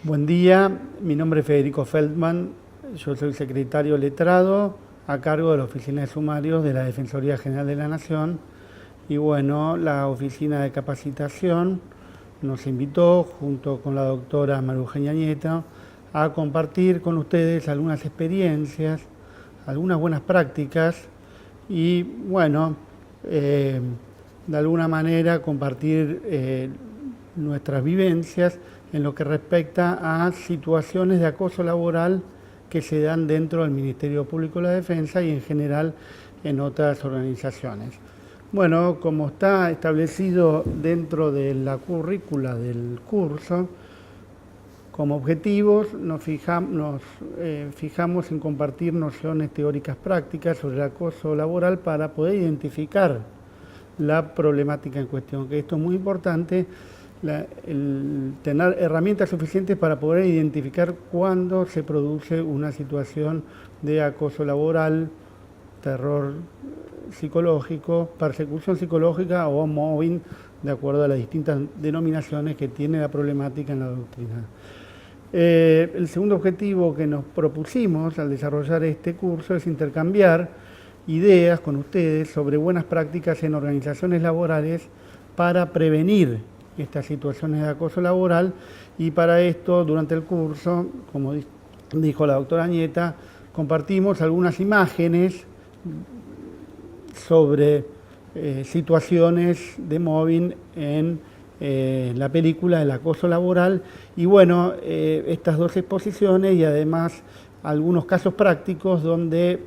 Buen día, mi nombre es Federico Feldman, yo soy secretario letrado a cargo de la Oficina de Sumarios de la Defensoría General de la Nación y bueno, la Oficina de Capacitación nos invitó junto con la doctora María Eugenia Nieto a compartir con ustedes algunas experiencias, algunas buenas prácticas y bueno, de alguna manera compartir nuestras vivencias en lo que respecta a situaciones de acoso laboral que se dan dentro del Ministerio Público de la Defensa y en general en otras organizaciones. Bueno, como está establecido dentro de la currícula del curso, como objetivos nos fijamos en compartir nociones teóricas prácticas sobre el acoso laboral para poder identificar la problemática en cuestión, que esto es muy importante, el tener herramientas suficientes para poder identificar cuándo se produce una situación de acoso laboral, terror psicológico, persecución psicológica o mobbing, de acuerdo a las distintas denominaciones que tiene la problemática en la doctrina. El segundo objetivo que nos propusimos al desarrollar este curso es intercambiar ideas con ustedes sobre buenas prácticas en organizaciones laborales para prevenir estas situaciones de acoso laboral y para esto durante el curso, como dijo la doctora Nieta, compartimos algunas imágenes sobre situaciones de mobbing en la película El acoso laboral y bueno, estas dos exposiciones y además algunos casos prácticos donde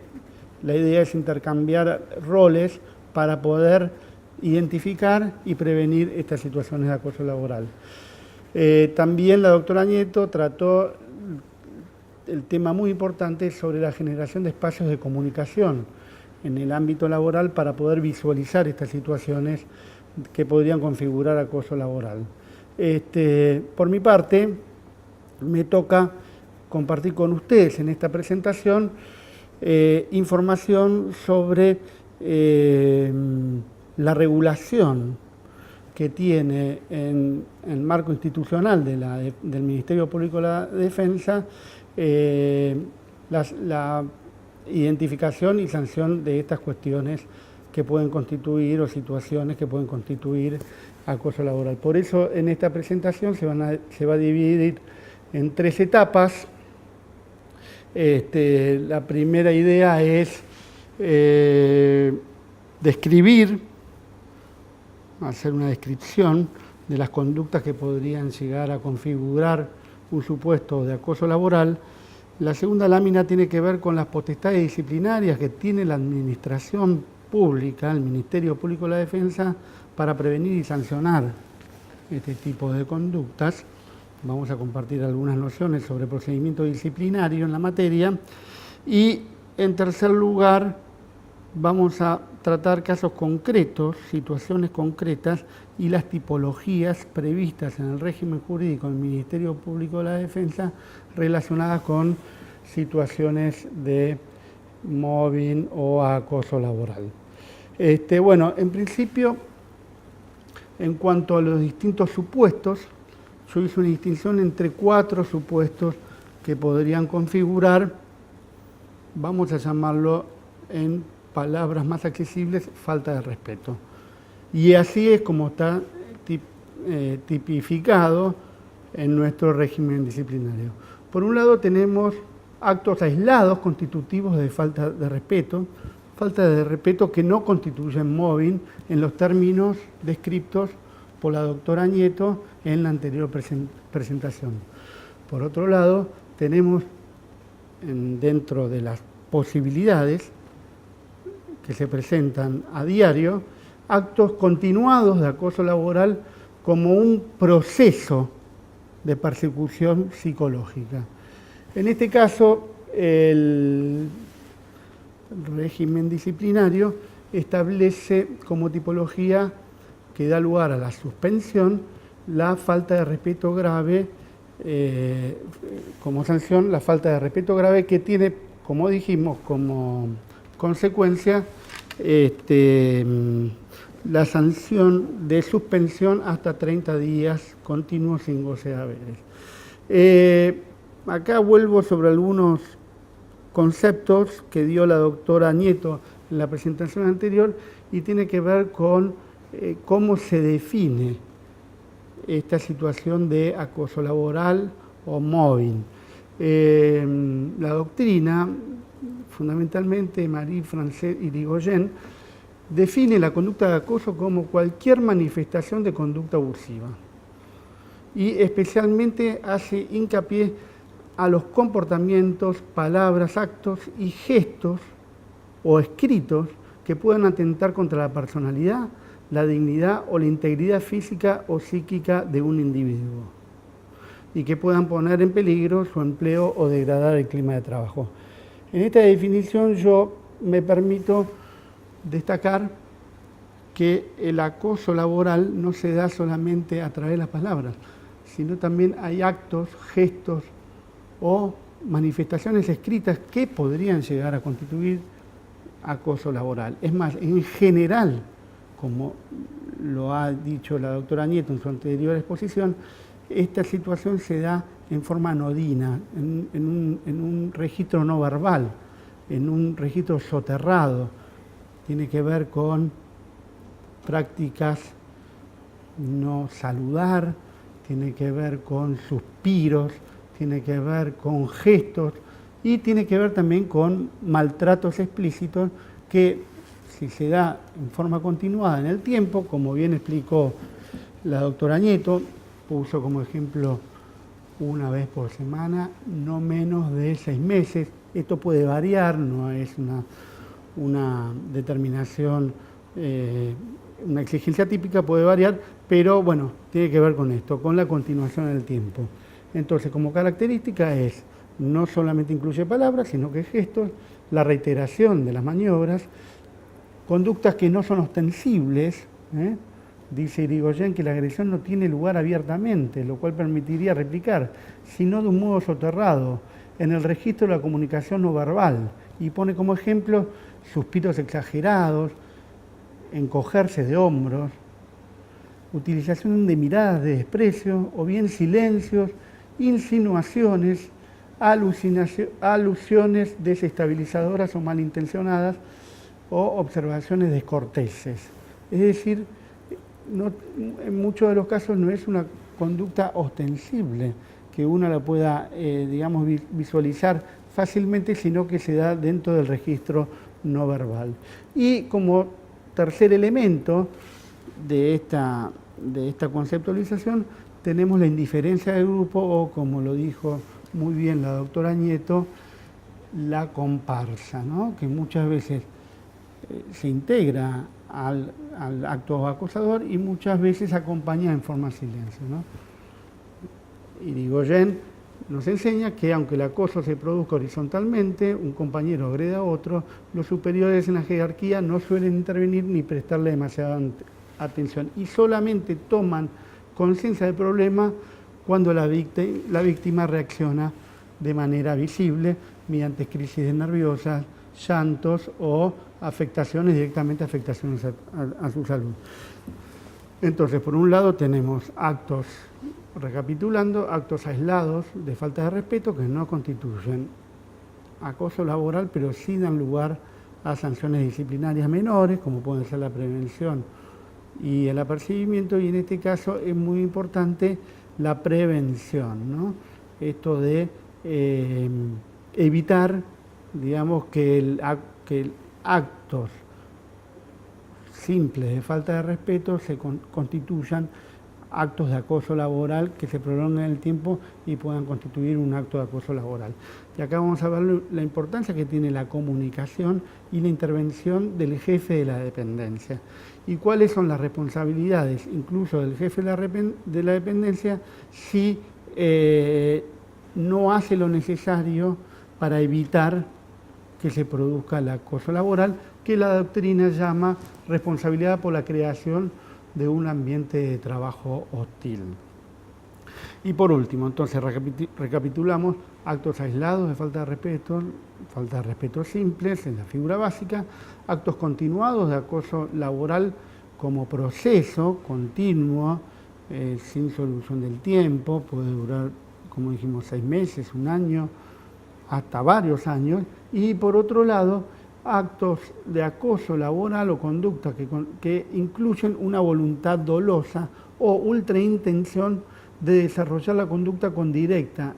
la idea es intercambiar roles para poder identificar y prevenir estas situaciones de acoso laboral. También la doctora Nieto trató el tema muy importante sobre la generación de espacios de comunicación en el ámbito laboral para poder visualizar estas situaciones que podrían configurar acoso laboral. Por mi parte, me toca compartir con ustedes en esta presentación información sobre la regulación que tiene en el marco institucional del Ministerio Público de la Defensa la identificación y sanción de estas cuestiones que pueden constituir o situaciones que pueden constituir acoso laboral. Por eso en esta presentación se va a dividir en tres etapas. La primera idea es describir, hacer una descripción de las conductas que podrían llegar a configurar un supuesto de acoso laboral. La segunda lámina tiene que ver con las potestades disciplinarias que tiene la administración pública, el Ministerio Público de la Defensa, para prevenir y sancionar este tipo de conductas. Vamos a compartir algunas nociones sobre procedimiento disciplinario en la materia. Y en tercer lugar, vamos a tratar casos concretos, situaciones concretas y las tipologías previstas en el régimen jurídico del Ministerio Público de la Defensa relacionadas con situaciones de mobbing o acoso laboral. Bueno, en principio, en cuanto a los distintos supuestos, yo hice una distinción entre 4 supuestos que podrían configurar, vamos a llamarlo en palabras más accesibles, falta de respeto. Y así es como está tipificado en nuestro régimen disciplinario. Por un lado tenemos actos aislados constitutivos de falta de respeto que no constituyen mobbing en los términos descritos por la doctora Nieto en la anterior presentación. Por otro lado, tenemos dentro de las posibilidades que se presentan a diario, actos continuados de acoso laboral como un proceso de persecución psicológica. En este caso, el régimen disciplinario establece como tipología que da lugar a la suspensión la falta de respeto grave, como sanción, la falta de respeto grave que tiene, como dijimos, como consecuencia la sanción de suspensión hasta 30 días continuos sin goce de haberes. Acá vuelvo sobre algunos conceptos que dio la doctora Nieto en la presentación anterior y tiene que ver con cómo se define esta situación de acoso laboral o mobbing. La doctrina, fundamentalmente Marie-France Irigoyen, define la conducta de acoso como cualquier manifestación de conducta abusiva y especialmente hace hincapié a los comportamientos, palabras, actos y gestos o escritos que puedan atentar contra la personalidad, la dignidad o la integridad física o psíquica de un individuo y que puedan poner en peligro su empleo o degradar el clima de trabajo. En esta definición yo me permito destacar que el acoso laboral no se da solamente a través de las palabras, sino también hay actos, gestos o manifestaciones escritas que podrían llegar a constituir acoso laboral. Es más, en general, como lo ha dicho la doctora Nieto en su anterior exposición, esta situación se da en forma anodina, en un registro no verbal, en un registro soterrado. Tiene que ver con prácticas no saludar, tiene que ver con suspiros, tiene que ver con gestos y tiene que ver también con maltratos explícitos que, si se da en forma continuada en el tiempo, como bien explicó la doctora Nieto, puso como ejemplo una vez por semana, no menos de 6 meses. Esto puede variar, no es una determinación, una exigencia típica, puede variar, pero bueno, tiene que ver con esto, con la continuación en el tiempo. Entonces, como característica es, no solamente incluye palabras, sino que gestos, la reiteración de las maniobras, conductas que no son ostensibles, dice Irigoyen que la agresión no tiene lugar abiertamente, lo cual permitiría replicar, sino de un modo soterrado, en el registro de la comunicación no verbal, y pone como ejemplo suspiros exagerados, encogerse de hombros, utilización de miradas de desprecio, o bien silencios, insinuaciones, alusiones desestabilizadoras o malintencionadas, o observaciones descorteses. Es decir, en muchos de los casos no es una conducta ostensible que uno la pueda, digamos, visualizar fácilmente, sino que se da dentro del registro no verbal. Y como tercer elemento de esta conceptualización tenemos la indiferencia del grupo o, como lo dijo muy bien la doctora Nieto, la comparsa, ¿no? Que muchas veces se integra al acto acosador y muchas veces acompaña en forma de silencio, ¿no? Irigoyen nos enseña que aunque el acoso se produzca horizontalmente, un compañero agreda a otro, los superiores en la jerarquía no suelen intervenir ni prestarle demasiada atención y solamente toman conciencia del problema cuando la víctima reacciona de manera visible mediante crisis nerviosas, llantos o directamente afectaciones a su salud. Entonces, por un lado tenemos actos, recapitulando, actos aislados de falta de respeto que no constituyen acoso laboral, pero sí dan lugar a sanciones disciplinarias menores, como pueden ser la prevención y el apercibimiento, y en este caso es muy importante la prevención, ¿no? Esto de evitar, digamos, que actos simples de falta de respeto se constituyan actos de acoso laboral que se prolonguen en el tiempo y puedan constituir un acto de acoso laboral. Y acá vamos a ver la importancia que tiene la comunicación y la intervención del jefe de la dependencia. Y cuáles son las responsabilidades, incluso del jefe de la dependencia, si no hace lo necesario para evitar que se produzca el acoso laboral, que la doctrina llama responsabilidad por la creación de un ambiente de trabajo hostil. Y por último, entonces recapitulamos actos aislados de falta de respeto simples en la figura básica, actos continuados de acoso laboral como proceso continuo, sin solución del tiempo, puede durar como dijimos, 6 meses, un año, hasta varios años, y por otro lado, actos de acoso laboral o conducta que incluyen una voluntad dolosa o ultraintención de desarrollar la conducta con directa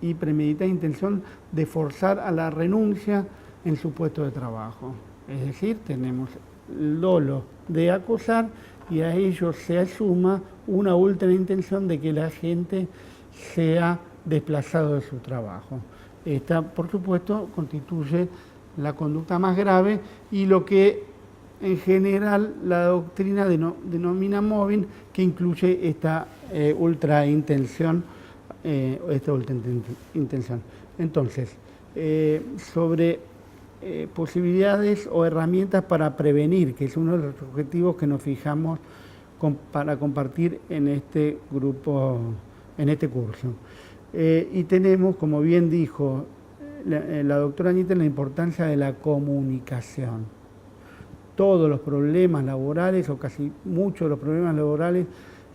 y premeditada intención de forzar a la renuncia en su puesto de trabajo. Es decir, tenemos el dolo de acosar y a ello se suma una ultraintención de que la gente sea desplazado de su trabajo. Esta, por supuesto, constituye la conducta más grave y lo que en general la doctrina denomina mobbing, que incluye esta ultraintención. Entonces, sobre posibilidades o herramientas para prevenir, que es uno de los objetivos que nos fijamos para compartir en este grupo, en este curso. Y tenemos, como bien dijo la doctora Añeta, la importancia de la comunicación. Todos los problemas laborales, o casi muchos de los problemas laborales,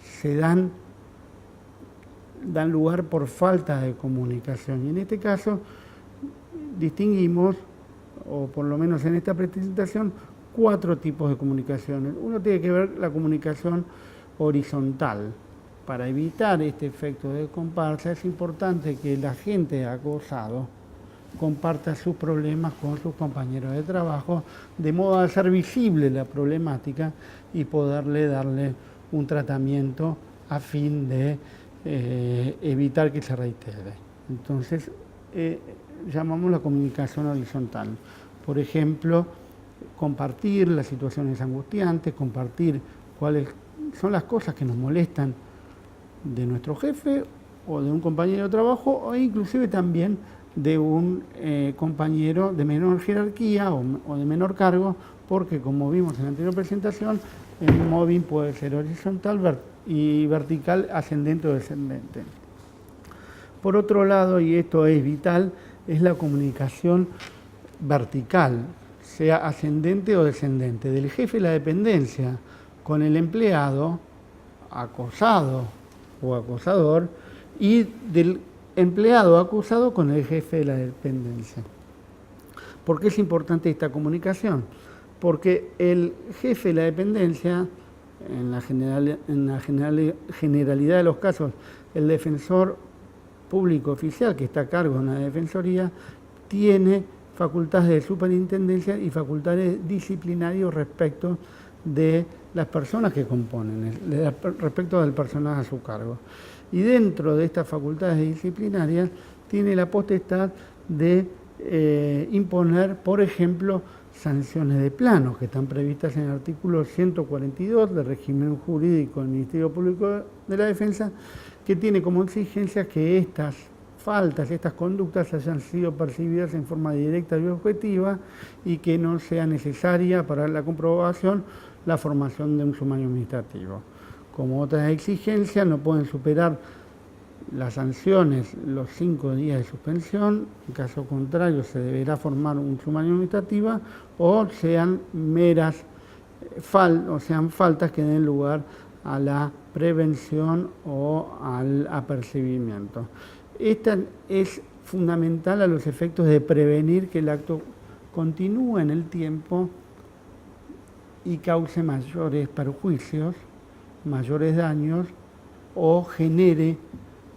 se dan lugar por falta de comunicación. Y en este caso distinguimos, o por lo menos en esta presentación, 4 tipos de comunicaciones. Uno tiene que ver la comunicación horizontal. Para evitar este efecto de comparsa es importante que el agente acosado comparta sus problemas con sus compañeros de trabajo, de modo a hacer visible la problemática y poderle darle un tratamiento a fin de evitar que se reitere. Entonces, llamamos la comunicación horizontal. Por ejemplo, compartir las situaciones angustiantes, compartir cuáles son las cosas que nos molestan de nuestro jefe o de un compañero de trabajo, o inclusive también de un compañero de menor jerarquía o de menor cargo, porque como vimos en la anterior presentación, el mobbing puede ser horizontal y vertical, ascendente o descendente. Por otro lado, y esto es vital, es la comunicación vertical, sea ascendente o descendente, del jefe de la dependencia con el empleado, acosado o acosador, y del empleado acusado con el jefe de la dependencia. ¿Por qué es importante esta comunicación? Porque el jefe de la dependencia, en la generalidad de los casos, el defensor público oficial que está a cargo de una defensoría, tiene facultades de superintendencia y facultades disciplinarias respecto de las personas que componen, respecto del personal a su cargo. Y dentro de estas facultades disciplinarias tiene la potestad de imponer, por ejemplo, sanciones de plano, que están previstas en el artículo 142 del régimen jurídico del Ministerio Público de la Defensa, que tiene como exigencia que estas faltas, estas conductas hayan sido percibidas en forma directa y objetiva y que no sea necesaria para la comprobación la formación de un sumario administrativo. Como otras exigencias, no pueden superar las sanciones los 5 días de suspensión, en caso contrario se deberá formar un sumario administrativo, o sean faltas que den lugar a la prevención o al apercibimiento. Esta es fundamental a los efectos de prevenir que el acto continúe en el tiempo y cause mayores perjuicios, mayores daños o genere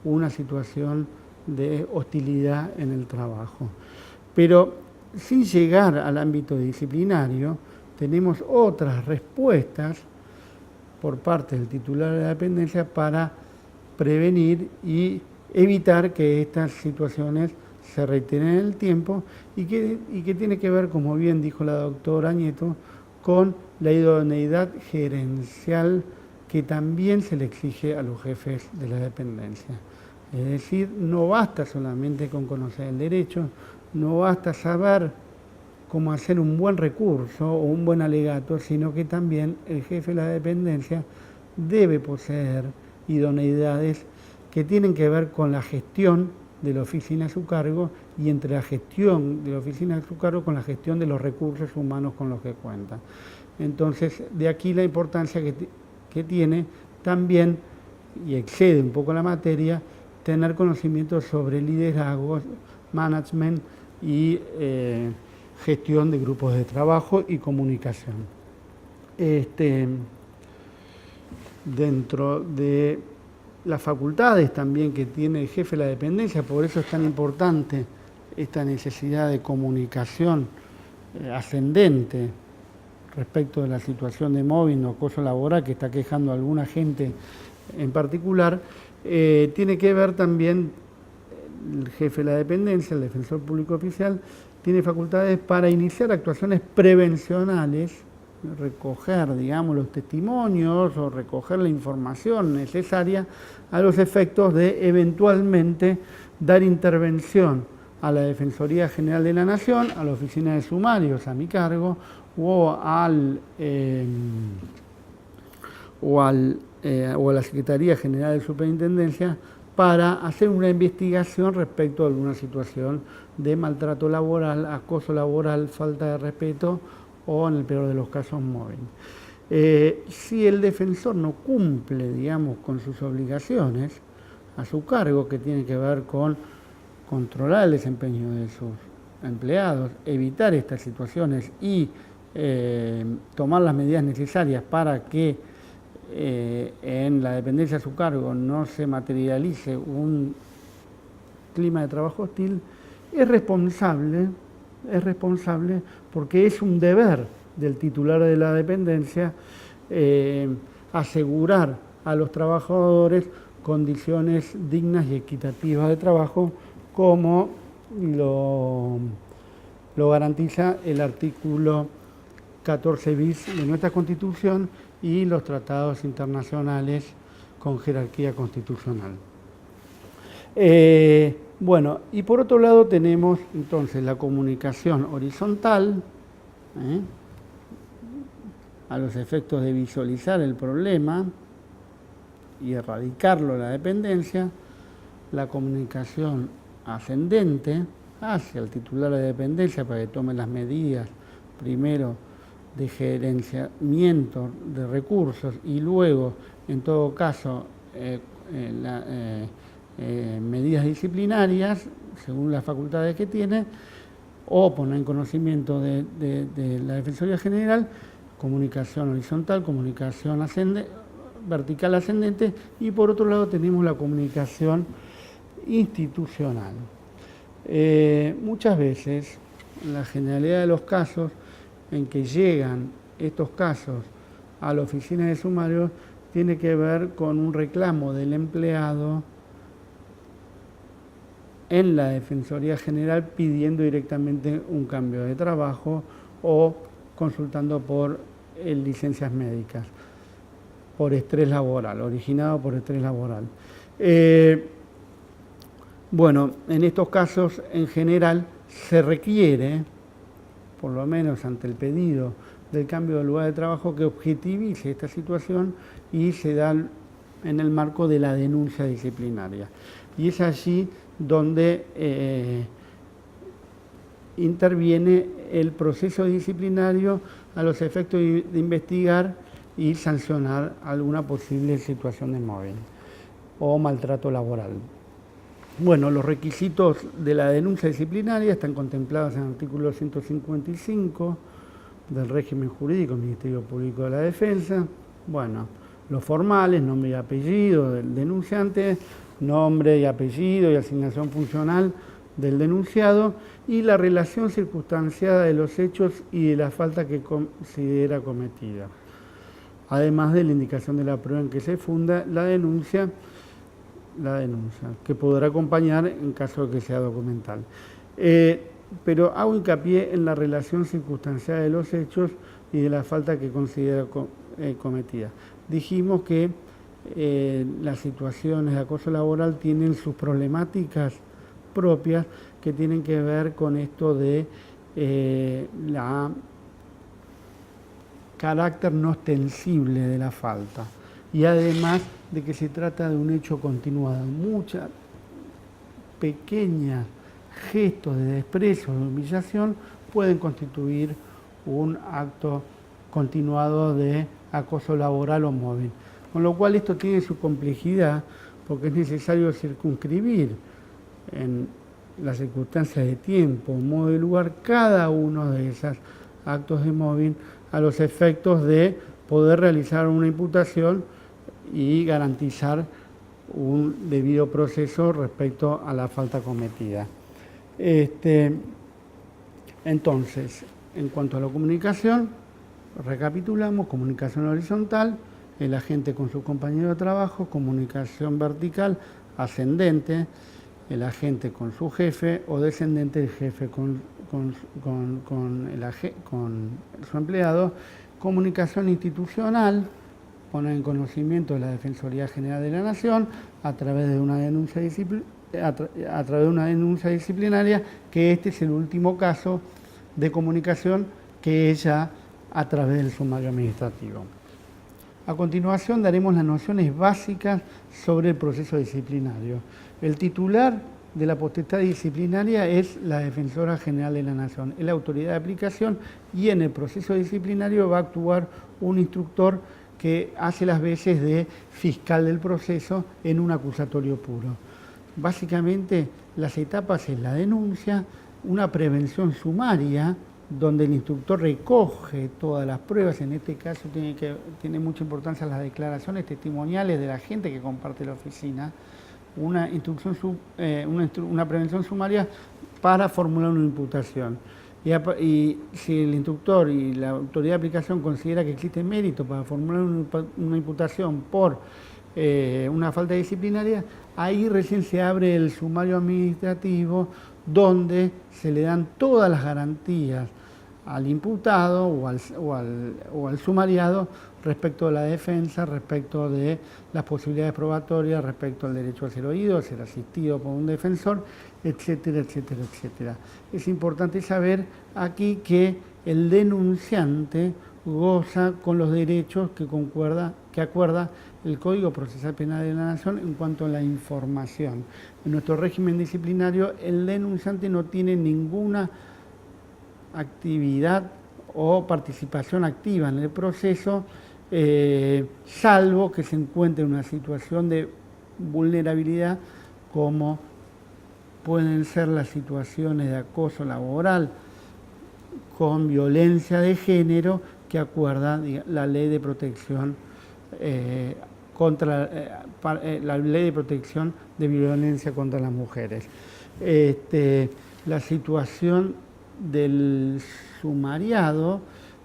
una situación de hostilidad en el trabajo. Pero sin llegar al ámbito disciplinario, tenemos otras respuestas por parte del titular de la dependencia para prevenir y evitar que estas situaciones se reiteren en el tiempo y que tiene que ver, como bien dijo la doctora Añeta, con la idoneidad gerencial que también se le exige a los jefes de la dependencia. Es decir, no basta solamente con conocer el derecho, no basta saber cómo hacer un buen recurso o un buen alegato, sino que también el jefe de la dependencia debe poseer idoneidades que tienen que ver con la gestión de la oficina a su cargo y entre la gestión de la oficina a su cargo con la gestión de los recursos humanos con los que cuenta. Entonces, de aquí la importancia que tiene también, y excede un poco la materia, tener conocimiento sobre liderazgo, management y gestión de grupos de trabajo y comunicación. Dentro de las facultades también que tiene el jefe de la dependencia, por eso es tan importante esta necesidad de comunicación ascendente respecto de la situación de mobbing o acoso laboral que está quejando a alguna gente en particular, tiene que ver también el jefe de la dependencia, el defensor público oficial, tiene facultades para iniciar actuaciones prevencionales, recoger, digamos, los testimonios o recoger la información necesaria a los efectos de eventualmente dar intervención a la Defensoría General de la Nación, a la Oficina de Sumarios a mi cargo, o a la Secretaría General de Superintendencia para hacer una investigación respecto a alguna situación de maltrato laboral, acoso laboral, falta de respeto o, en el peor de los casos, mobbing. Si el defensor no cumple, digamos, con sus obligaciones a su cargo, que tiene que ver con controlar el desempeño de sus empleados, evitar estas situaciones y tomar las medidas necesarias para que en la dependencia a su cargo no se materialice un clima de trabajo hostil, es responsable porque es un deber del titular de la dependencia asegurar a los trabajadores condiciones dignas y equitativas de trabajo, como lo garantiza el artículo 14 bis de nuestra Constitución y los tratados internacionales con jerarquía constitucional. Bueno, y por otro lado tenemos entonces la comunicación horizontal, a los efectos de visualizar el problema y erradicarlo en la dependencia, la comunicación ascendente hacia el titular de dependencia para que tome las medidas, primero de gerenciamiento de recursos y luego, en todo caso, medidas disciplinarias según las facultades que tiene, o poner en conocimiento de la Defensoría General, comunicación horizontal, comunicación vertical ascendente, y por otro lado tenemos la comunicación institucional. Muchas veces, en la generalidad de los casos en que llegan estos casos a la oficina de sumarios, tiene que ver con un reclamo del empleado en la Defensoría General pidiendo directamente un cambio de trabajo o consultando por licencias médicas, por estrés laboral, originado por estrés laboral. Bueno, en estos casos en general se requiere, por lo menos ante el pedido del cambio de lugar de trabajo, que objetivice esta situación y se da en el marco de la denuncia disciplinaria. Y es allí donde interviene el proceso disciplinario a los efectos de investigar y sancionar alguna posible situación de mobbing o maltrato laboral. Bueno, los requisitos de la denuncia disciplinaria están contemplados en el artículo 155 del régimen jurídico del Ministerio Público de la Defensa. Bueno, los formales, nombre y apellido del denunciante, nombre y apellido y asignación funcional del denunciado, y la relación circunstanciada de los hechos y de la falta que considera cometida, además de la indicación de la prueba en que se funda la denuncia, que podrá acompañar en caso de que sea documental. Pero hago hincapié en la relación circunstanciada de los hechos y de la falta que considera cometida. Dijimos que las situaciones de acoso laboral tienen sus problemáticas propias que tienen que ver con esto de la carácter no ostensible de la falta, y además de que se trata de un hecho continuado. Muchas pequeñas gestos de desprecio o de humillación pueden constituir un acto continuado de acoso laboral o mobbing. Con lo cual esto tiene su complejidad, porque es necesario circunscribir en las circunstancias de tiempo, modo y lugar cada uno de esos actos de mobbing a los efectos de poder realizar una imputación y garantizar un debido proceso respecto a la falta cometida. Entonces, en cuanto a la comunicación, recapitulamos: comunicación horizontal, el agente con su compañero de trabajo; comunicación vertical, ascendente, el agente con su jefe; o descendente, el jefe con su empleado. Comunicación institucional, poner en conocimiento de la Defensoría General de la Nación a través de una denuncia disciplinaria, que este es el último caso de comunicación, que es ya a través del sumario administrativo. A continuación daremos las nociones básicas sobre el proceso disciplinario. El titular de la potestad disciplinaria es la Defensora General de la Nación, es la autoridad de aplicación, y en el proceso disciplinario va a actuar un instructor que hace las veces de fiscal del proceso en un acusatorio puro. Básicamente las etapas es la denuncia, una prevención sumaria, donde el instructor recoge todas las pruebas. En este caso tiene mucha importancia las declaraciones testimoniales de la gente que comparte la oficina, una prevención sumaria para formular una imputación. Y si el instructor y la autoridad de aplicación considera que existe mérito para formular una imputación por una falta disciplinaria, ahí recién se abre el sumario administrativo, donde se le dan todas las garantías al imputado o al sumariado respecto a la defensa, respecto de las posibilidades probatorias, respecto al derecho a ser oído, a ser asistido por un defensor, etcétera, etcétera, etcétera. Es importante saber aquí que el denunciante goza con los derechos que acuerda el Código Procesal Penal de la Nación en cuanto a la información. En nuestro régimen disciplinario, el denunciante no tiene ninguna actividad o participación activa en el proceso, salvo que se encuentre en una situación de vulnerabilidad, como pueden ser las situaciones de acoso laboral con violencia de género, que acuerda la Ley de Protección la Ley de Protección de Violencia contra las Mujeres. La situación del sumariado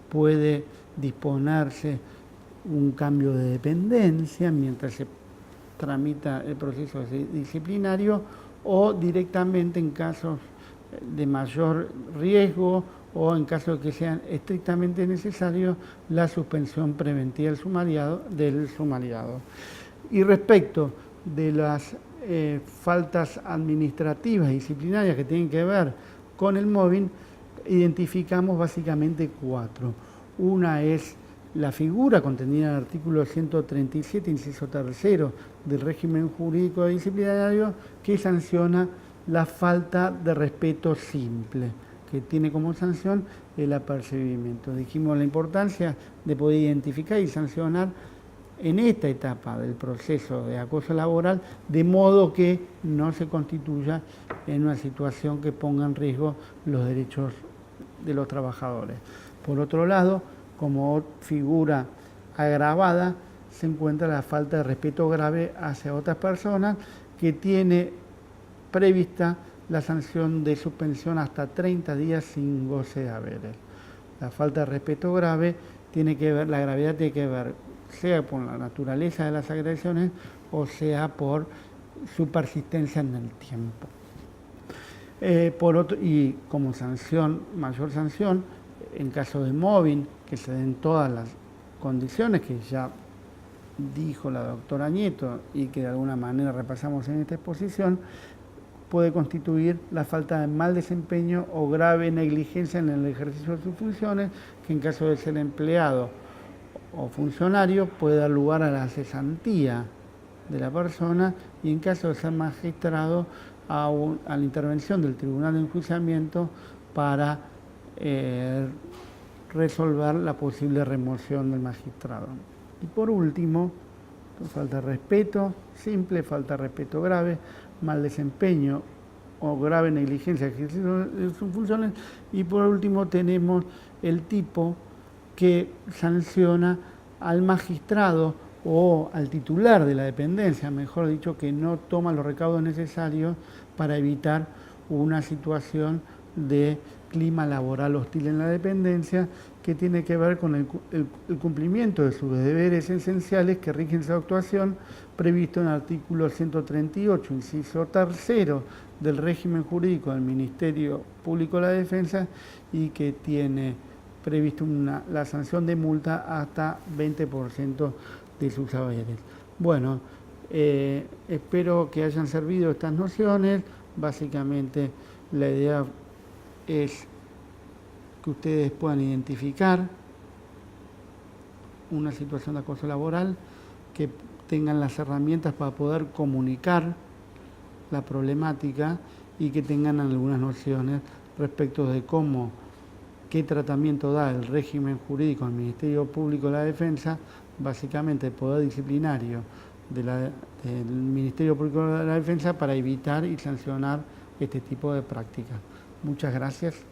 puede disponerse un cambio de dependencia mientras se tramita el proceso disciplinario, o directamente en casos de mayor riesgo o en caso de que sean estrictamente necesarios, la suspensión preventiva del sumariado. Y respecto de las faltas administrativas y disciplinarias que tienen que ver con el mobbing, identificamos básicamente 4. Una es la figura contenida en el artículo 137, inciso 3 del régimen jurídico disciplinario, que sanciona la falta de respeto simple, que tiene como sanción el apercibimiento. Dijimos la importancia de poder identificar y sancionar en esta etapa del proceso de acoso laboral, de modo que no se constituya en una situación que ponga en riesgo los derechos de los trabajadores. Por otro lado, como figura agravada, se encuentra la falta de respeto grave hacia otras personas, que tiene prevista la sanción de suspensión hasta 30 días sin goce de haberes. La falta de respeto grave la gravedad tiene que ver sea por la naturaleza de las agresiones o sea por su persistencia en el tiempo. Y como sanción, mayor sanción, en caso de mobbing, que se den todas las condiciones que ya dijo la doctora Nieto y que de alguna manera repasamos en esta exposición, puede constituir la falta de mal desempeño o grave negligencia en el ejercicio de sus funciones, que en caso de ser empleado o funcionario puede dar lugar a la cesantía de la persona, y en caso de ser magistrado a la intervención del Tribunal de Enjuiciamiento para resolver la posible remoción del magistrado. Y por último, falta de respeto simple, falta de respeto grave, mal desempeño o grave negligencia de ejercicio de sus funciones. Y por último tenemos el tipo que sanciona al magistrado o al titular de la dependencia, mejor dicho, que no toma los recaudos necesarios para evitar una situación de clima laboral hostil en la dependencia, que tiene que ver con el cumplimiento de sus deberes esenciales que rigen su actuación, previsto en el artículo 138, inciso tercero del régimen jurídico del Ministerio Público de la Defensa, y que tiene previsto la sanción de multa hasta 20% de sus haberes. Bueno, espero que hayan servido estas nociones. Básicamente la idea es que ustedes puedan identificar una situación de acoso laboral, que tengan las herramientas para poder comunicar la problemática y que tengan algunas nociones respecto de qué tratamiento da el régimen jurídico del Ministerio Público de la Defensa, básicamente el poder disciplinario del Ministerio Público de la Defensa, para evitar y sancionar este tipo de prácticas. Muchas gracias.